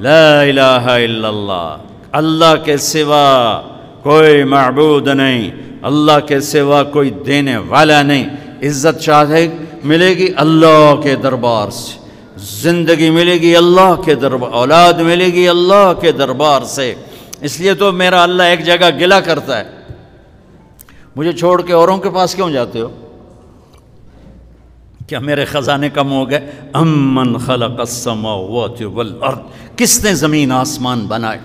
لا الہ الا اللہ، اللہ کے سوا کوئی معبود نہیں، اللہ کے سوا کوئی دینے والا نہیں۔ عزت چاہے ملے گی اللہ کے دربار سے، زندگی ملے گی اللہ کے دربار، اولاد ملے گی اللہ کے دربار سے۔ اس لیے تو میرا اللہ ایک جگہ گلہ کرتا ہے، مجھے چھوڑ کے اوروں کے پاس کیوں جاتے ہو؟ کیا میرے خزانے کم ہو گئے؟ امن خلق السماوات والارض، کس نے زمین آسمان بنائے؟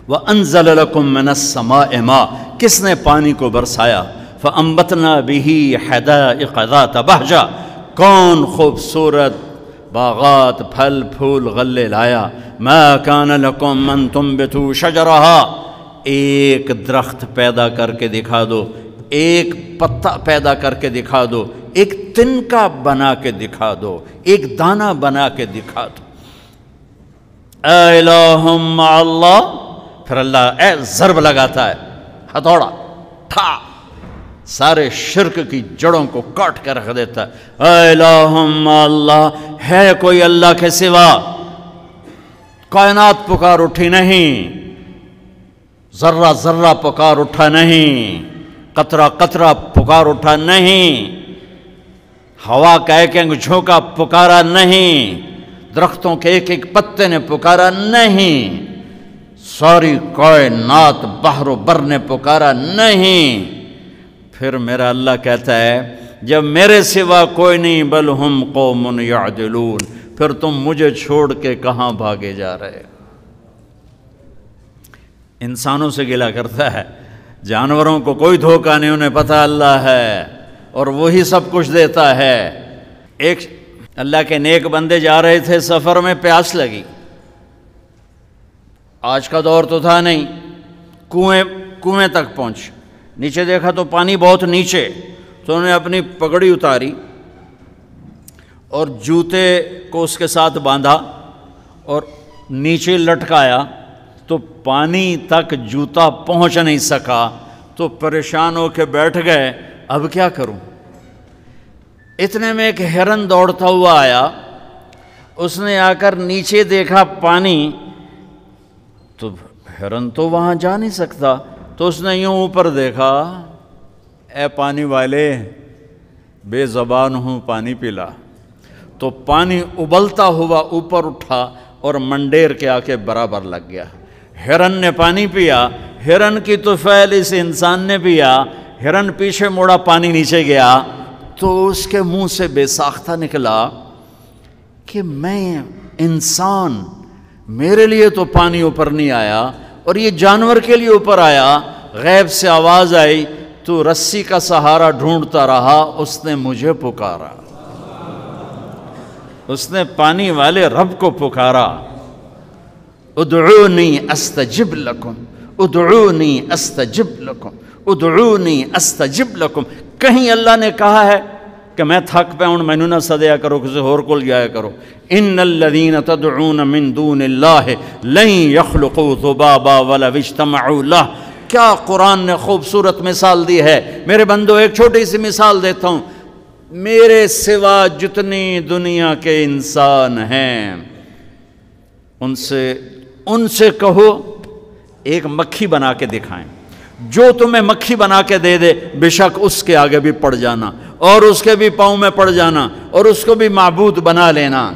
وَأَنزَلَ لَكُم مِّنَ السَّمَاءِ مَاءً، کس نے پانی کو برسایا؟ فَأَنبَتْنَا بِهِ حَدَائِقَ ذَاتَ بَهْجَةٍ، کون خوبصورت باغات پھل پھول غلے لایا۔ مَا كَانَ لَكُمْ أَن تُنبِتُوا شَجَرَهَا، ایک درخت پیدا کر کے دکھا دو، ایک پتا پیدا کر کے دکھا دو، ایک تنکا بنا کے دکھا دو، ایک دانہ بنا کے دکھا دو۔ الہ مع اللہ، پھر اللہ ضرب لگاتا ہے، ہتھوڑا ٹھا، سارے شرک کی جڑوں کو کاٹ کے رکھ دیتا ہے۔ الہ مع اللہ، ہے کوئی اللہ کے سوا؟ کائنات پکار اٹھی نہیں، ذرہ ذرہ پکار اٹھا نہیں، قطرہ قطرہ پکار اٹھا نہیں، ہوا کا ایک ایک جھونکا پکارا نہیں، درختوں کے ایک ایک پتے نے پکارا نہیں، ساری کائنات بحر و بر نے پکارا نہیں۔ پھر میرا اللہ کہتا ہے جب میرے سوا کوئی نہیں، بل ہم قوم یعدلون، پھر تم مجھے چھوڑ کے کہاں بھاگے جا رہے؟ انسانوں سے گلہ کرتا ہے، جانوروں کو کوئی دھوکہ نہیں، انہیں پتہ اللہ ہے اور وہی سب کچھ دیتا ہے۔ ایک اللہ کے نیک بندے جا رہے تھے سفر میں، پیاس لگی، آج کا دور تو تھا نہیں، کنویں تک پہنچ، نیچے دیکھا تو پانی بہت نیچے، تو انہوں نے اپنی پگڑی اتاری اور جوتے کو اس کے ساتھ باندھا اور نیچے لٹکایا، تو پانی تک جوتا پہنچ نہیں سکا، تو پریشان ہو کے بیٹھ گئے، اب کیا کروں؟ اتنے میں ایک ہرن دوڑتا ہوا آیا، اس نے آ کر نیچے دیکھا پانی، تو ہرن تو وہاں جا نہیں سکتا، تو اس نے یوں اوپر دیکھا، اے پانی والے بے زبان ہوں پانی پلا، تو پانی ابلتا ہوا اوپر اٹھا اور منڈیر کے آ کے برابر لگ گیا۔ ہرن نے پانی پیا، ہرن کی طفیل اس انسان نے پیا، ہرن پیچھے موڑا، پانی نیچے گیا، تو اس کے منہ سے بے ساختہ نکلا کہ میں انسان، میرے لیے تو پانی اوپر نہیں آیا اور یہ جانور کے لیے اوپر آیا۔ غیب سے آواز آئی، تو رسی کا سہارا ڈھونڈتا رہا، اس نے مجھے پکارا، اس نے پانی والے رب کو پکارا۔ ادعونی استجب لکم، ادعونی استجب لکم، ادعونی استجب لکم۔ کہیں اللہ نے کہا ہے کہ میں تھک پہ ہوں مینوں نہ سدیا کرو، کسی اور کو جایا کرو؟ ان الذین تدعون من دون اللہ لن یخلقوا ذبابا ولو اجتمعوا لہ۔ کیا قرآن نے خوبصورت مثال دی ہے۔ میرے بندو ایک چھوٹی سی مثال دیتا ہوں، میرے سوا جتنی دنیا کے انسان ہیں ان سے کہو ایک مکھی بنا کے دکھائیں، جو تمہیں مکھی بنا کے دے دے بے شک اس کے آگے بھی پڑ جانا اور اس کے بھی پاؤں میں پڑ جانا اور اس کو بھی معبود بنا لینا۔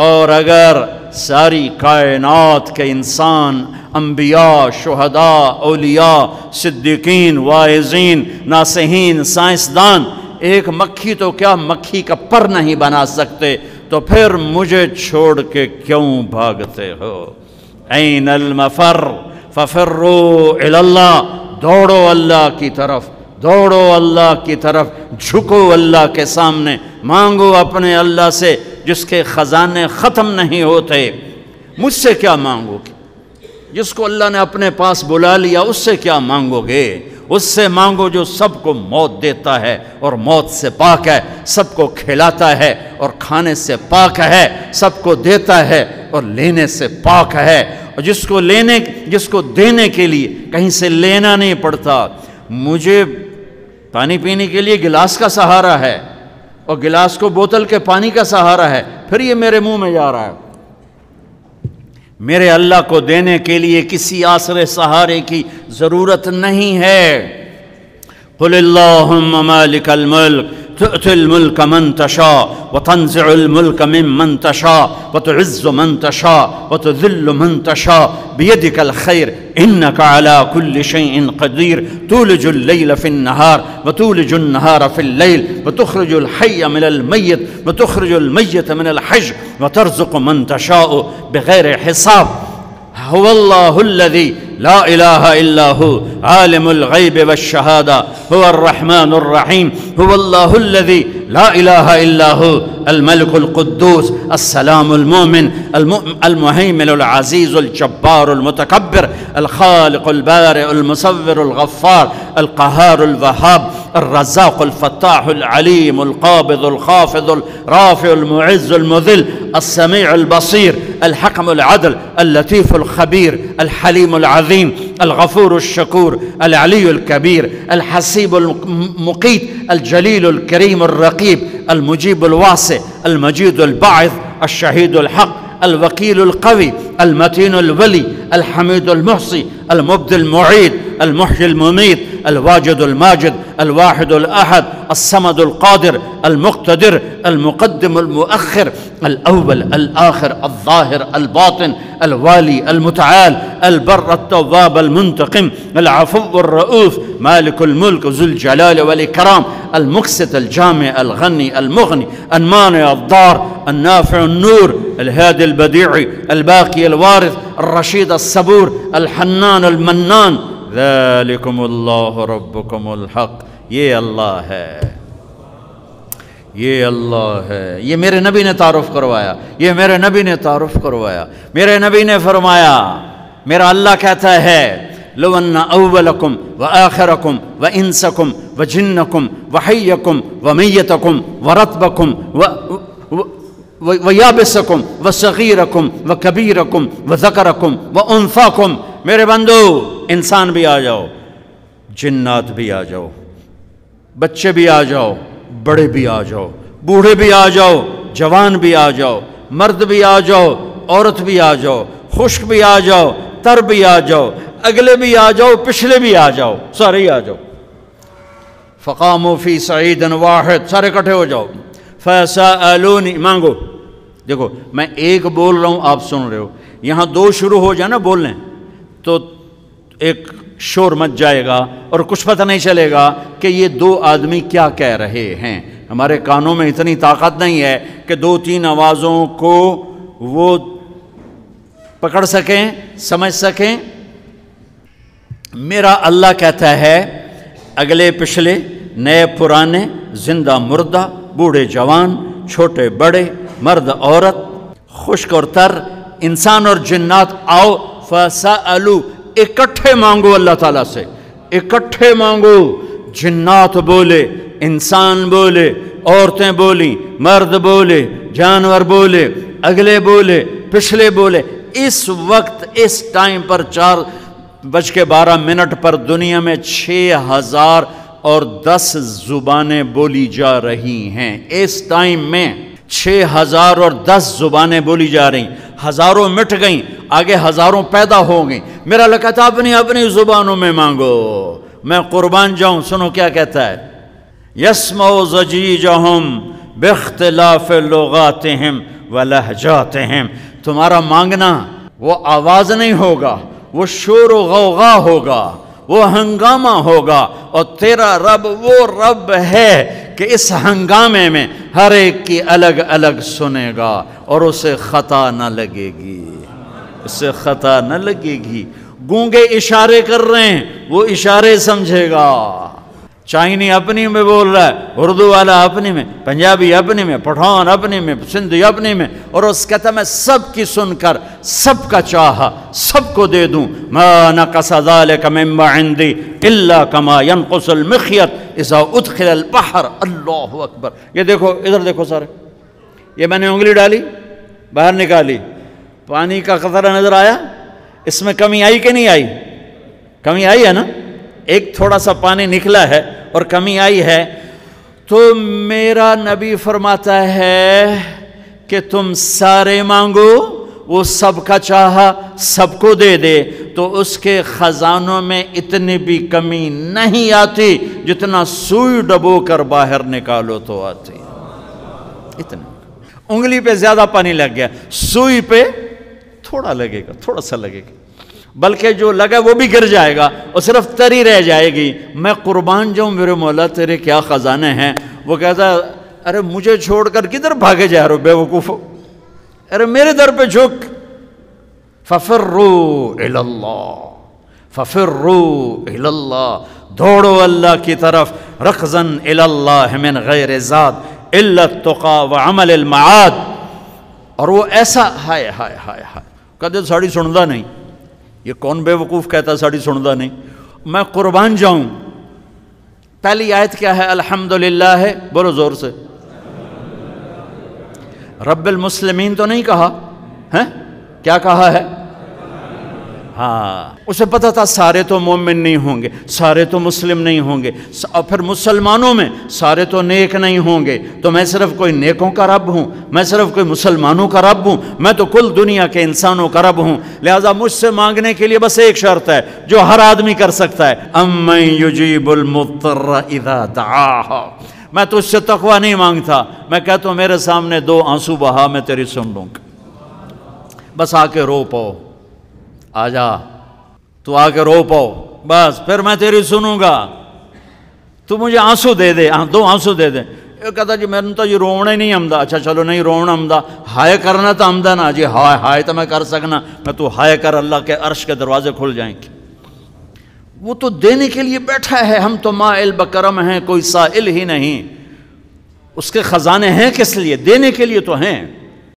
اور اگر ساری کائنات کے انسان، انبیاء، شہداء، اولیاء، صدیقین، واعظین، ناصحین، سائنسدان ایک مکھی تو کیا مکھی کا پر نہیں بنا سکتے، تو پھر مجھے چھوڑ کے کیوں بھاگتے ہو؟ این المفر ففروا الی اللہ، دوڑو اللہ کی طرف، دوڑو اللہ کی طرف، جھکو اللہ کے سامنے، مانگو اپنے اللہ سے جس کے خزانے ختم نہیں ہوتے۔ مجھ سے کیا مانگو گے؟ جس کو اللہ نے اپنے پاس بلا لیا اس سے کیا مانگو گے؟ اس سے مانگو جو سب کو موت دیتا ہے اور موت سے پاک ہے، سب کو کھلاتا ہے اور کھانے سے پاک ہے، سب کو دیتا ہے اور لینے سے پاک ہے، اور جس کو دینے کے لیے کہیں سے لینا نہیں پڑتا۔ مجھے پانی پینے کے لیے گلاس کا سہارا ہے اور گلاس کو بوتل کے پانی کا سہارا ہے، پھر یہ میرے منہ میں جا رہا ہے۔ میرے اللہ کو دینے کے لیے کسی آسرے سہارے کی ضرورت نہیں ہے۔ قل اللہم مالک الملک تؤتی الملک من تشاء وتنزع الملک ممن تشاء وتعز من تشاء وتذل من تشاء بیدک الخیر انک علی کل شیء قدیر تولج اللیل فی النہار وتولج النہار فی اللیل وتخرج الحی من المیت وتخرج المیت من الحی وترزق من تشاء بغیر حساب۔ هو الله الذي لا إله إلا هو عالم الغيب والشهادة هو الرحمن الرحيم هو الله الذي لا إله إلا هو الملك القدوس السلام المؤمن المهيمن العزيز الجبار المتكبر الخالق البارئ المصور الغفار القهار الوهاب الرزاق الفتاح العليم القابض الخافض الرافع المعز المذل السميع البصير الحكم العدل اللطيف الخبير الحليم العظيم الغفور الشكور العلي الكبير الحسيب المقيت الجليل الكريم الرقيب المجيب الواسع المجيد الباعث الشهيد الحق الوكيل القوي المتين الولي الحميد المحصي المبدي المعيد المحيي المميت الواجد الماجد الواحد الأحد الصمد القادر المقتدر المقدم المؤخر الأول الآخر الظاهر الباطن الوالي المتعال البر التواب المنتقم العفو الرؤوف مالك الملك ذو الجلال والإكرام المقسط الجامع الغني المغني المانع الضار النافع النور الهادي البديع الباقي الوارث الرشيد الصبور الحنان المنان ذلكم اللہ ربکم الحق۔ یہ اللہ ہے، یہ اللہ ہے، یہ میرے نبی نے تعارف کروایا، یہ میرے نبی نے تعارف کروایا۔ میرے نبی نے فرمایا، میرا اللہ کہتا ہے لو ان اولکم وآخرکم وانسکم وجنکم وحیکم ومیتکم ورطبکم ویابسکم وصغیرکم وکبیرکم وذکرکم وانثاکم، میرے بندو انسان بھی آ جاؤ، جنات بھی آ جاؤ، بچے بھی آ جاؤ، بڑے بھی آ جاؤ، بوڑھے بھی آ جاؤ، جوان بھی آ جاؤ، مرد بھی آ جاؤ، عورت بھی آ جاؤ، خشک بھی آ جاؤ، تر بھی آ جاؤ، اگلے بھی آ جاؤ، پچھلے بھی آ جاؤ، سارے ہی آ جاؤ۔ فقاموا فی صعید واحد، سارے اکٹھے ہو جاؤ۔ فسألونی، مانگو۔ دیکھو میں ایک بول رہا ہوں، آپ سن رہے ہو، یہاں دو شروع ہو جائے نا بولنے تو ایک شور مچ جائے گا اور کچھ پتہ نہیں چلے گا کہ یہ دو آدمی کیا کہہ رہے ہیں۔ ہمارے کانوں میں اتنی طاقت نہیں ہے کہ دو تین آوازوں کو وہ پکڑ سکیں، سمجھ سکیں۔ میرا اللہ کہتا ہے اگلے پچھلے، نئے پرانے، زندہ مردہ، بوڑھے جوان، چھوٹے بڑے، مرد عورت، خشک اور تر، انسان اور جنات آؤ۔ فَسَأَلُوا، اکٹھے مانگو اللہ تعالیٰ سے، اکٹھے مانگو۔ جنات بولے، انسان بولے، عورتیں بولیں، مرد بولے، جانور بولے، اگلے بولے، پچھلے بولے۔ اس وقت اس ٹائم پر 4:12 پر دنیا میں 6010 زبانیں بولی جا رہی ہیں۔ اس ٹائم میں 6010 زبانیں بولی جا رہی، ہزاروں مٹ گئیں، آگے ہزاروں پیدا ہو گئیں۔ میرا اللہ کہتا ہے اپنی اپنی زبانوں میں مانگو، میں قربان جاؤں۔ سنو کیا کہتا ہے، یسمعوا ضجیجہم باختلاف لغاتہم ولہجاتہم۔ تمہارا مانگنا وہ آواز نہیں ہوگا، وہ شور و غوغا ہوگا، وہ ہنگامہ ہوگا، اور تیرا رب وہ رب ہے کہ اس ہنگامے میں ہر ایک کی الگ الگ سنے گا اور اسے خطا نہ لگے گی، اسے خطا نہ لگے گی۔ گونگے اشارے کر رہے ہیں، وہ اشارے سمجھے گا۔ چائنی اپنی میں بول رہا ہے، اردو والا اپنی میں، پنجابی اپنی میں، پٹھان اپنی میں، سندھی اپنی میں، اور اس کہتا ہے میں سب کی سن کر سب کا چاہا سب کو دے دوں۔ ما نقص ذلك مما عندي الا كما ينقص المخيط اذا ادخل البحر۔ اللہ اکبر۔ یہ دیکھو، ادھر دیکھو سارے، یہ میں نے انگلی ڈالی، باہر نکالی، پانی کا قطرہ نظر آیا، اس میں کمی آئی کہ نہیں آئی؟ کمی آئی ہے نا، ایک تھوڑا سا پانی نکلا ہے اور کمی آئی ہے۔ تو میرا نبی فرماتا ہے کہ تم سارے مانگو، وہ سب کا چاہا سب کو دے دے تو اس کے خزانوں میں اتنی بھی کمی نہیں آتی جتنا سوئی ڈبو کر باہر نکالو تو آتی. اتنا انگلی پہ زیادہ پانی لگ گیا، سوئی پہ تھوڑا لگے گا، تھوڑا سا لگے گا، بلکہ جو لگا وہ بھی گر جائے گا اور صرف تری رہ جائے گی. میں قربان جاؤں میرے مولا تیرے کیا خزانے ہیں. وہ کہتا ارے مجھے چھوڑ کر کدھر بھاگے جا رہے ہو بے وقوفو، ارے میرے در پہ جھک. ففروا الی اللہ، ففروا الی اللہ، دوڑو اللہ کی طرف. رکضاً الی اللہ من غیر ذات الا التقی وعمل المعاد. اور وہ ایسا ہائے ہائے ہائے ہائے کہتے ساڑی سندا نہیں. یہ کون بے وقوف کہتا ساڑی سندا نہیں. میں قربان جاؤں. پہلی آیت کیا ہے؟ الحمدللہ ہے، بولو زور سے. رب المسلمین تو نہیں کہا ہے، کیا کہا ہے؟ ہاں، اسے پتہ تھا سارے تو مومن نہیں ہوں گے، سارے تو مسلم نہیں ہوں گے، اور پھر مسلمانوں میں سارے تو نیک نہیں ہوں گے. تو میں صرف کوئی نیکوں کا رب ہوں، میں صرف کوئی مسلمانوں کا رب ہوں، میں تو کل دنیا کے انسانوں کا رب ہوں. لہذا مجھ سے مانگنے کے لیے بس ایک شرط ہے جو ہر آدمی کر سکتا ہے. امن یجیب المضطر اذا دعاہ. میں تجھ سے تقوی نہیں مانگتا، میں کہتا ہوں میرے سامنے 2 آنسو بہا، میں تیری سن لوں گا. بس آ کے رو پاؤ، آ جا تو آ کے رو پاؤ، بس پھر میں تیری سنوں گا. تو مجھے آنسو دے دے، 2 آنسو دے دے. یہ کہتا جی میں نے تو یہ رونا ہی نہیں آمدہ. اچھا چلو نہیں رونا آمدہ، ہائے کرنا تو آمدہ نا جی. ہائے ہائے تو میں کر سکنا، میں تو ہائے کر اللہ کے عرش کے دروازے کھل جائیں گے. وہ تو دینے کے لیے بیٹھا ہے. ہم تو مائل بکرم ہیں، کوئی سائل ہی نہیں. اس کے خزانے ہیں کس لیے؟ دینے کے لیے تو ہیں.